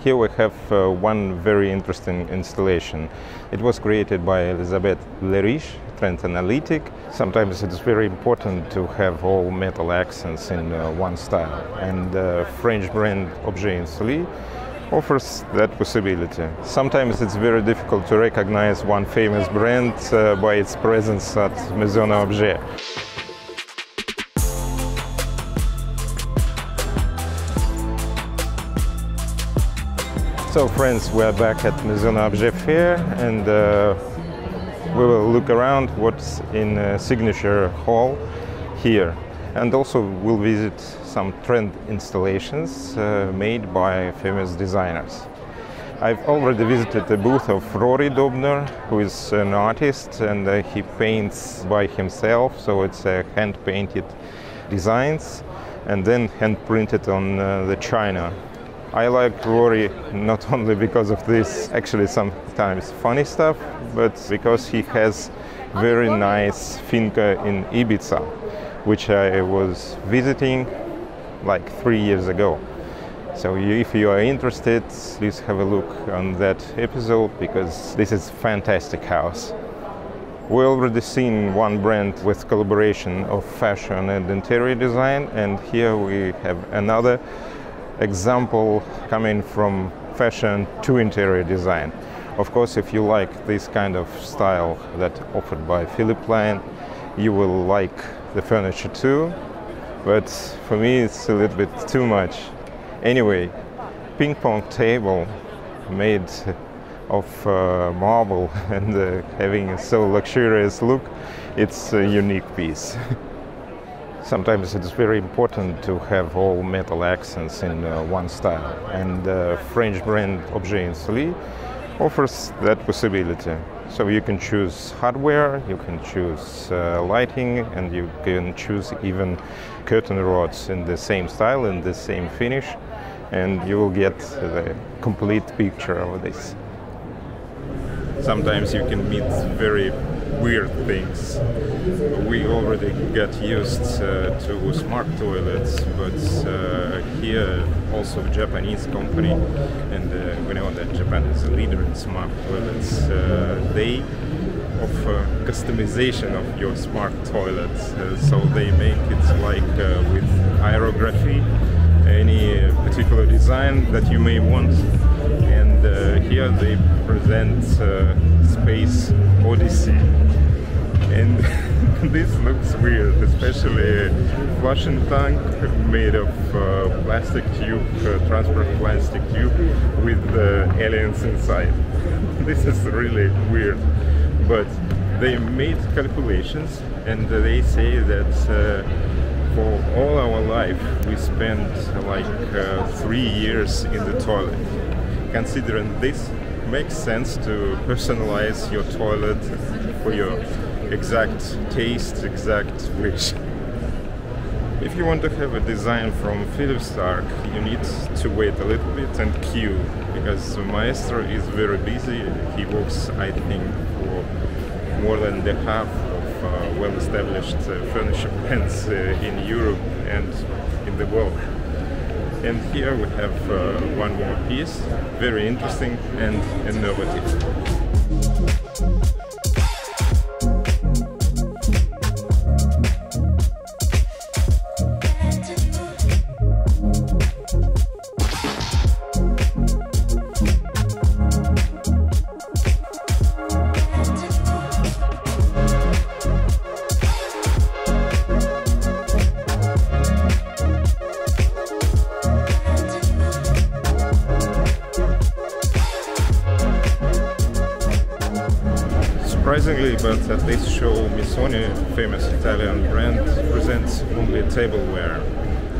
Here we have one very interesting installation. It was created by Elizabeth Leriche, trend analytic. Sometimes it's very important to have all metal accents in one style, and French brand Objet Insolite offers that possibility. Sometimes it's very difficult to recognize one famous brand by its presence at Maison&Objet. So friends, we are back at Maison&Objet fair, and we will look around what's in signature hall here. And also we'll visit some trend installations made by famous designers. I've already visited the booth of Rory Dobner, who is an artist, and he paints by himself, so it's hand-painted designs and then hand-printed on the china. I like Rory not only because of this actually sometimes funny stuff, but because he has very nice finca in Ibiza, which I was visiting like 3 years ago. So if you are interested, please have a look on that episode, because this is a fantastic house. We already seen one brand with collaboration of fashion and interior design, and here we have another example coming from fashion to interior design. Of course, if you like this kind of style that offered by Philippe Plein, you will like the furniture too, but for me it's a little bit too much. Anyway, ping pong table made of marble and having a so luxurious look, it's a unique piece. Sometimes it's very important to have all metal accents in one style, and French brand Objet Insolite offers that possibility. So you can choose hardware, you can choose lighting, and you can choose even curtain rods in the same style, in the same finish, and you will get the complete picture of this. Sometimes you can meet very weird things. We already got used to smart toilets, but here also a Japanese company, and we know that Japan is a leader in smart toilets. They offer customization of your smart toilets, so they make it like with aerography, any particular design that you may want. And here they present Space Odyssey, and this looks weird, especially flushing tank made of plastic tube, transparent plastic tube with aliens inside. This is really weird, but they made calculations, and they say that for all our life we spent like 3 years in the toilet. Considering this, makes sense to personalize your toilet for your exact taste, exact wish. If you want to have a design from Philippe Stark, you need to wait a little bit and queue, because the maestro is very busy. He works, I think, for more than the half of well-established furniture brands in Europe and in the world. And here we have one more piece, very interesting and innovative. Surprisingly, but at this show, Missoni, famous Italian brand, presents only tableware.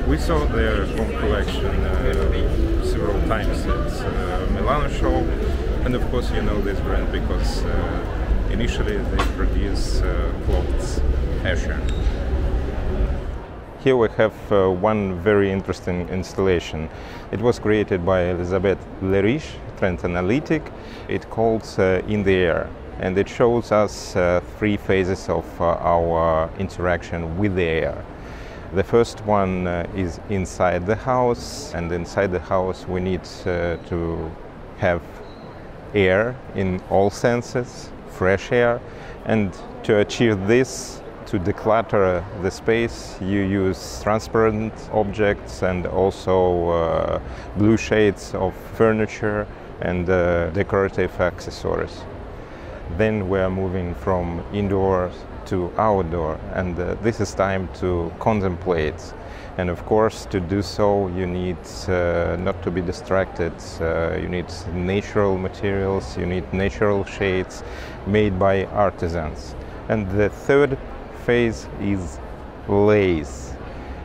We saw their home collection several times at Milano show, and of course you know this brand because initially they produce clothes, fashion. Here we have one very interesting installation. It was created by Elizabeth Leriche, trend analytic. It's called In the Air, and it shows us 3 phases of our interaction with the air. The first one is inside the house, and inside the house we need to have air in all senses, fresh air, and to achieve this, to declutter the space, you use transparent objects and also blue shades of furniture and decorative accessories. Then we are moving from indoors to outdoor, and this is time to contemplate. And of course, to do so, you need not to be distracted. You need natural materials, you need natural shades made by artisans. And the third phase is lace.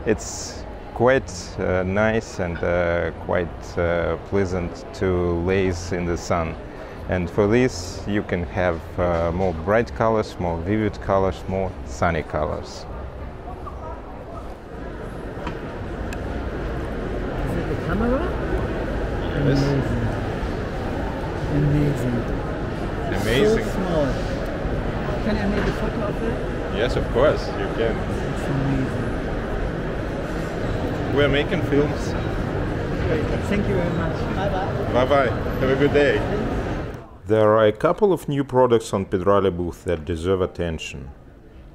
It's quite nice and quite pleasant to lace in the sun. And for this, you can have more bright colors, more vivid colors, more sunny colors. Is it the camera? Yes. Amazing. Amazing. So small. Can I make a photo of it? Yes, of course, you can. It's amazing. We're making films. Great. Thank you very much. Bye-bye. Bye-bye. Have a good day. There are a couple of new products on Pedrali booth that deserve attention.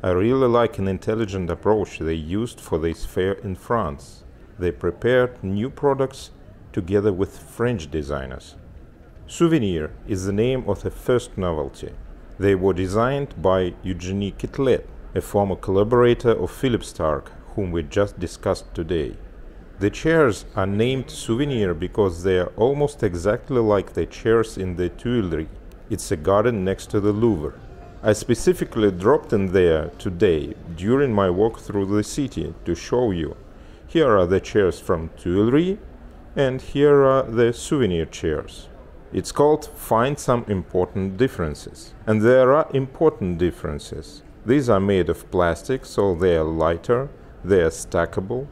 I really like an intelligent approach they used for this fair in France. They prepared new products together with French designers. Souvenir is the name of the first novelty. They were designed by Eugenie Kitlet, a former collaborator of Philippe Stark, whom we just discussed today. The chairs are named Souvenir because they are almost exactly like the chairs in the Tuileries. It's a garden next to the Louvre. I specifically dropped in there today during my walk through the city to show you. Here are the chairs from Tuileries, and here are the Souvenir chairs. It's called Find Some Important Differences. And there are important differences. These are made of plastic, so they are lighter, they are stackable.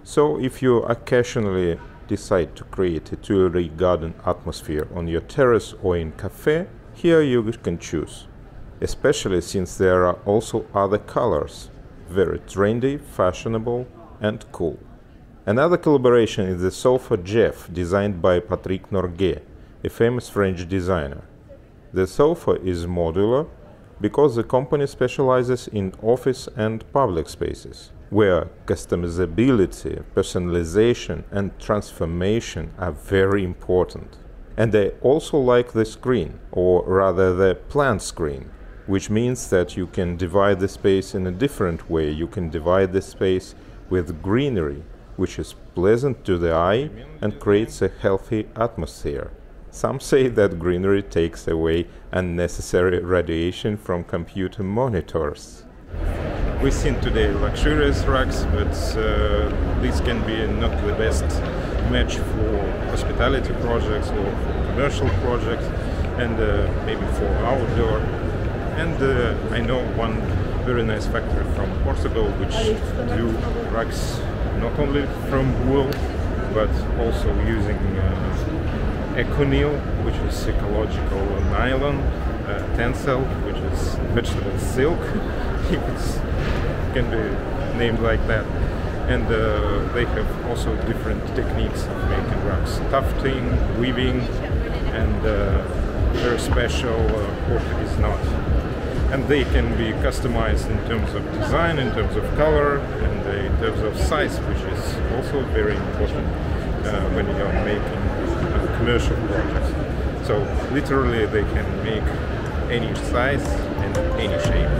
So if you occasionally decide to create a Tuileries garden atmosphere on your terrace or in cafe, here you can choose. Especially since there are also other colors, very trendy, fashionable and cool. Another collaboration is the sofa Jeff, designed by Patrick Norguet, a famous French designer. The sofa is modular because the company specializes in office and public spaces, where customizability, personalization and transformation are very important. And I also like the screen, or rather the plant screen, which means that you can divide the space in a different way. You can divide the space with greenery, which is pleasant to the eye and creates a healthy atmosphere. Some say that greenery takes away unnecessary radiation from computer monitors. We've seen today luxurious rugs, but these can be not the best match for hospitality projects or for commercial projects, and maybe for outdoor. And I know one very nice factory from Portugal which do rugs not only from wool but also using Econil, which is ecological nylon, tencel, which is vegetable silk, it can be named like that. And they have also different techniques of making rugs: tufting, weaving, and very special Portuguese knot. And they can be customized in terms of design, in terms of color, and in terms of size, which is also very important when you are making commercial projects. So literally they can make any size and any shape.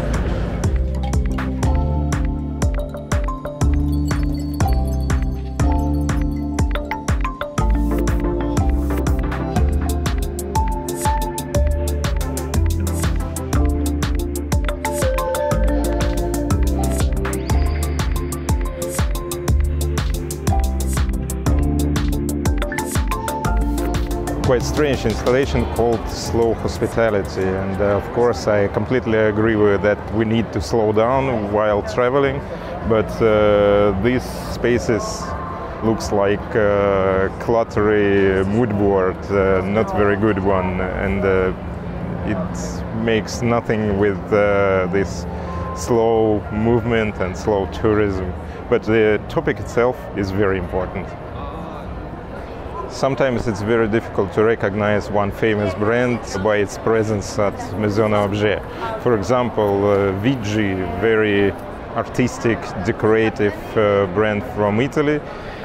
Quite strange installation called slow hospitality, and of course I completely agree with that. We need to slow down while traveling, but these spaces looks like cluttery mood board, not very good one, and it makes nothing with this slow movement and slow tourism. But the topic itself is very important. Sometimes it's very difficult to recognize one famous brand by its presence at Maison&Objet. For example, VG, very artistic, decorative brand from Italy,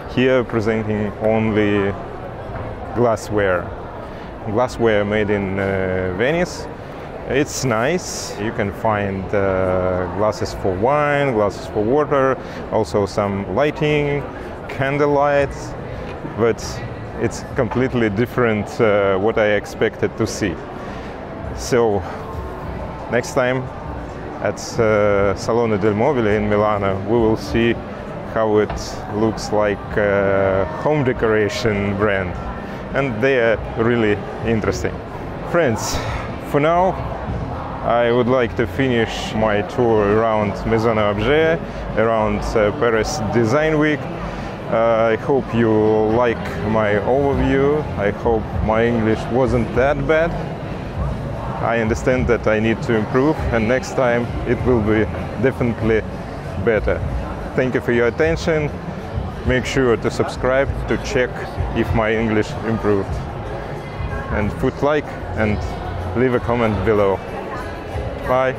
here presenting only glassware. Glassware made in Venice. It's nice. You can find glasses for wine, glasses for water, also some lighting, candlelight, but it's completely different what I expected to see. So next time at Salone del Mobile in Milan, we will see how it looks like a home decoration brand, and they are really interesting. Friends, for now I would like to finish my tour around Maison&Objet, around Paris Design Week. I hope you like my overview. I hope my English wasn't that bad. I understand that I need to improve, and next time it will be definitely better. Thank you for your attention. Make sure to subscribe to check if my English improved. And put like and leave a comment below. Bye.